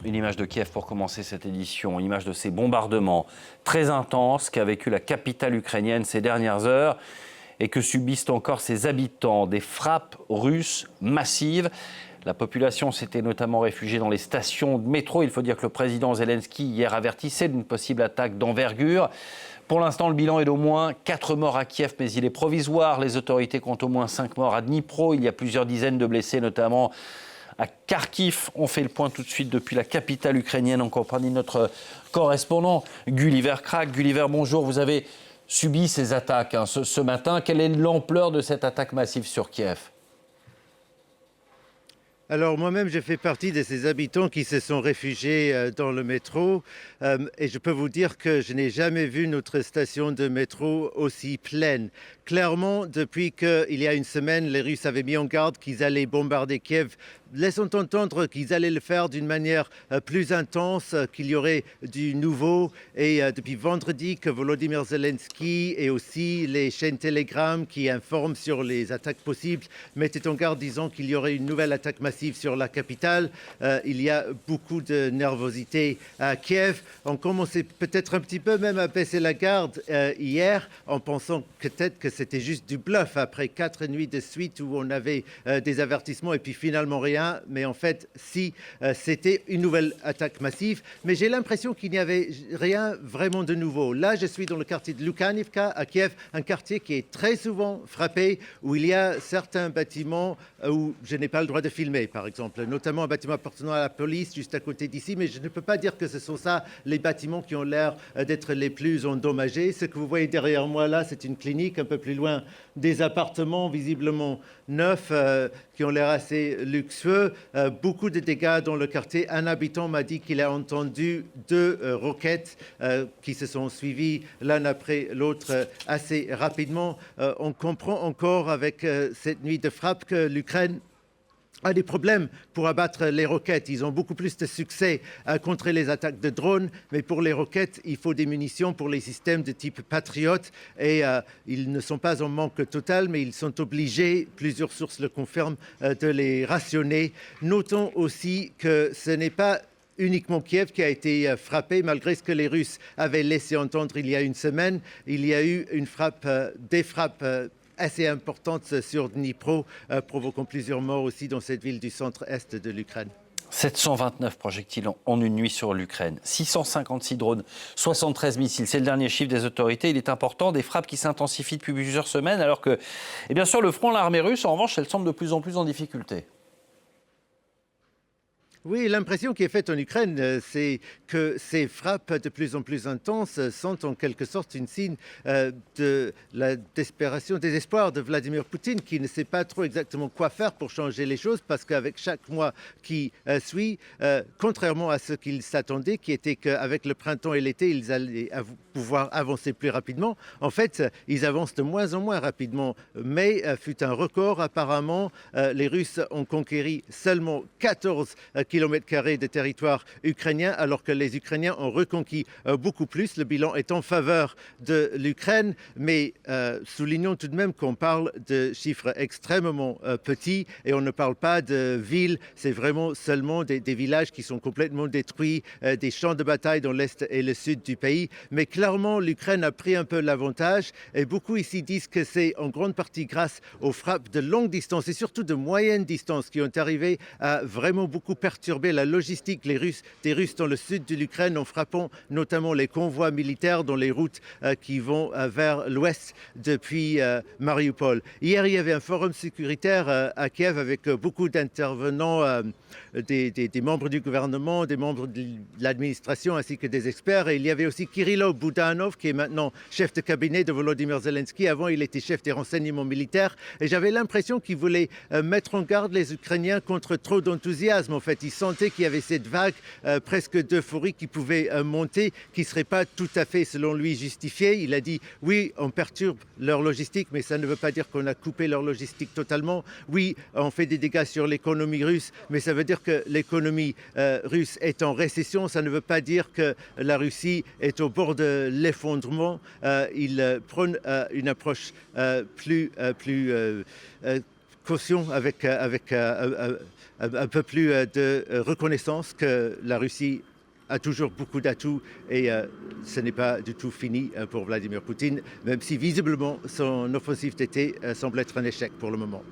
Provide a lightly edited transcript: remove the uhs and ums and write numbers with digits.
Une image de Kiev pour commencer cette édition, une image de ces bombardements très intenses qu'a vécu la capitale ukrainienne ces dernières heures et que subissent encore ses habitants. Des frappes russes massives. La population s'était notamment réfugiée dans les stations de métro. Il faut dire que le président Zelensky hier avertissait d'une possible attaque d'envergure. Pour l'instant, le bilan est d'au moins 4 morts à Kiev, mais il est provisoire. Les autorités comptent au moins 5 morts à Dnipro. Il y a plusieurs dizaines de blessés, notamment à Kharkiv. On fait le point tout de suite depuis la capitale ukrainienne en compagnie de notre correspondant Gulliver Krak. Gulliver, bonjour. Vous avez subi ces attaques ce matin. Quelle est l'ampleur de cette attaque massive sur Kiev ? Alors moi-même, je fais partie de ces habitants qui se sont réfugiés dans le métro et je peux vous dire que je n'ai jamais vu notre station de métro aussi pleine. Clairement, depuis qu'il y a une semaine, les Russes avaient mis en garde qu'ils allaient bombarder Kiev, laissant entendre qu'ils allaient le faire d'une manière plus intense, qu'il y aurait du nouveau. Et depuis vendredi, que Volodymyr Zelensky et aussi les chaînes Telegram qui informent sur les attaques possibles mettaient en garde, disant qu'il y aurait une nouvelle attaque massive sur la capitale. Il y a beaucoup de nervosité à Kiev. On commençait peut-être un petit peu même à baisser la garde hier, en pensant peut-être que c'était juste du bluff après 4 nuits de suite où on avait des avertissements et puis finalement rien. Mais en fait, si, c'était une nouvelle attaque massive. Mais j'ai l'impression qu'il n'y avait rien vraiment de nouveau. Là, je suis dans le quartier de Lukanivka à Kiev, un quartier qui est très souvent frappé, où il y a certains bâtiments où je n'ai pas le droit de filmer, par exemple, notamment un bâtiment appartenant à la police juste à côté d'ici, mais je ne peux pas dire que ce sont ça les bâtiments qui ont l'air d'être les plus endommagés. Ce que vous voyez derrière moi là, c'est une clinique un peu plus loin, des appartements visiblement neufs qui ont l'air assez luxueux. Beaucoup de dégâts dans le quartier. Un habitant m'a dit qu'il a entendu 2 roquettes qui se sont suivies l'un après l'autre assez rapidement. On comprend encore avec cette nuit de frappe que l'Ukraine a des problèmes pour abattre les roquettes. Ils ont beaucoup plus de succès à contrer les attaques de drones, mais pour les roquettes, il faut des munitions pour les systèmes de type Patriot et ils ne sont pas en manque total, mais ils sont obligés, plusieurs sources le confirment, de les rationner. Notons aussi que ce n'est pas uniquement Kiev qui a été frappé, malgré ce que les Russes avaient laissé entendre il y a une semaine. Il y a eu des frappes assez importante sur Dnipro, provoquant plusieurs morts aussi dans cette ville du centre-est de l'Ukraine. 729 projectiles en une nuit sur l'Ukraine, 656 drones, 73 missiles. C'est le dernier chiffre des autorités. Il est important, des frappes qui s'intensifient depuis plusieurs semaines, alors que, et bien sûr, le front, l'armée russe, en revanche, elle semble de plus en plus en difficulté. Oui, l'impression qui est faite en Ukraine, c'est que ces frappes de plus en plus intenses sont en quelque sorte une signe de la désespoir de Vladimir Poutine, qui ne sait pas trop exactement quoi faire pour changer les choses, parce qu'avec chaque mois qui suit, contrairement à ce qu'il s'attendait, qui était qu'avec le printemps et l'été, ils allaient pouvoir avancer plus rapidement, en fait, ils avancent de moins en moins rapidement. Mais fut un record apparemment. Les Russes ont conquéri seulement 14 km² de territoire ukrainien, alors que les Ukrainiens ont reconquis beaucoup plus. Le bilan est en faveur de l'Ukraine, mais soulignons tout de même qu'on parle de chiffres extrêmement petits et on ne parle pas de villes, c'est vraiment seulement des villages qui sont complètement détruits, des champs de bataille dans l'est et le sud du pays. Mais clairement, l'Ukraine a pris un peu l'avantage et beaucoup ici disent que c'est en grande partie grâce aux frappes de longue distance et surtout de moyenne distance qui ont arrivé à vraiment beaucoup perturber la logistique des Russes dans le sud de l'Ukraine en frappant notamment les convois militaires dans les routes qui vont vers l'ouest depuis Mariupol. Hier, il y avait un forum sécuritaire à Kiev avec beaucoup d'intervenants, des membres du gouvernement, des membres de l'administration ainsi que des experts. Et il y avait aussi Kirilo Budanov qui est maintenant chef de cabinet de Volodymyr Zelensky. Avant, il était chef des renseignements militaires. Et j'avais l'impression qu'il voulait mettre en garde les Ukrainiens contre trop d'enthousiasme. En fait, il sentait qu'il y avait cette vague presque d'euphorie qui pouvait monter, qui ne serait pas tout à fait, selon lui, justifiée. Il a dit, oui, on perturbe leur logistique, mais ça ne veut pas dire qu'on a coupé leur logistique totalement. Oui, on fait des dégâts sur l'économie russe, mais ça veut dire que l'économie russe est en récession. Ça ne veut pas dire que la Russie est au bord de l'effondrement. Il prône une approche plus caution avec un peu plus de reconnaissance que la Russie a toujours beaucoup d'atouts et ce n'est pas du tout fini pour Vladimir Poutine, même si visiblement son offensive d'été semble être un échec pour le moment.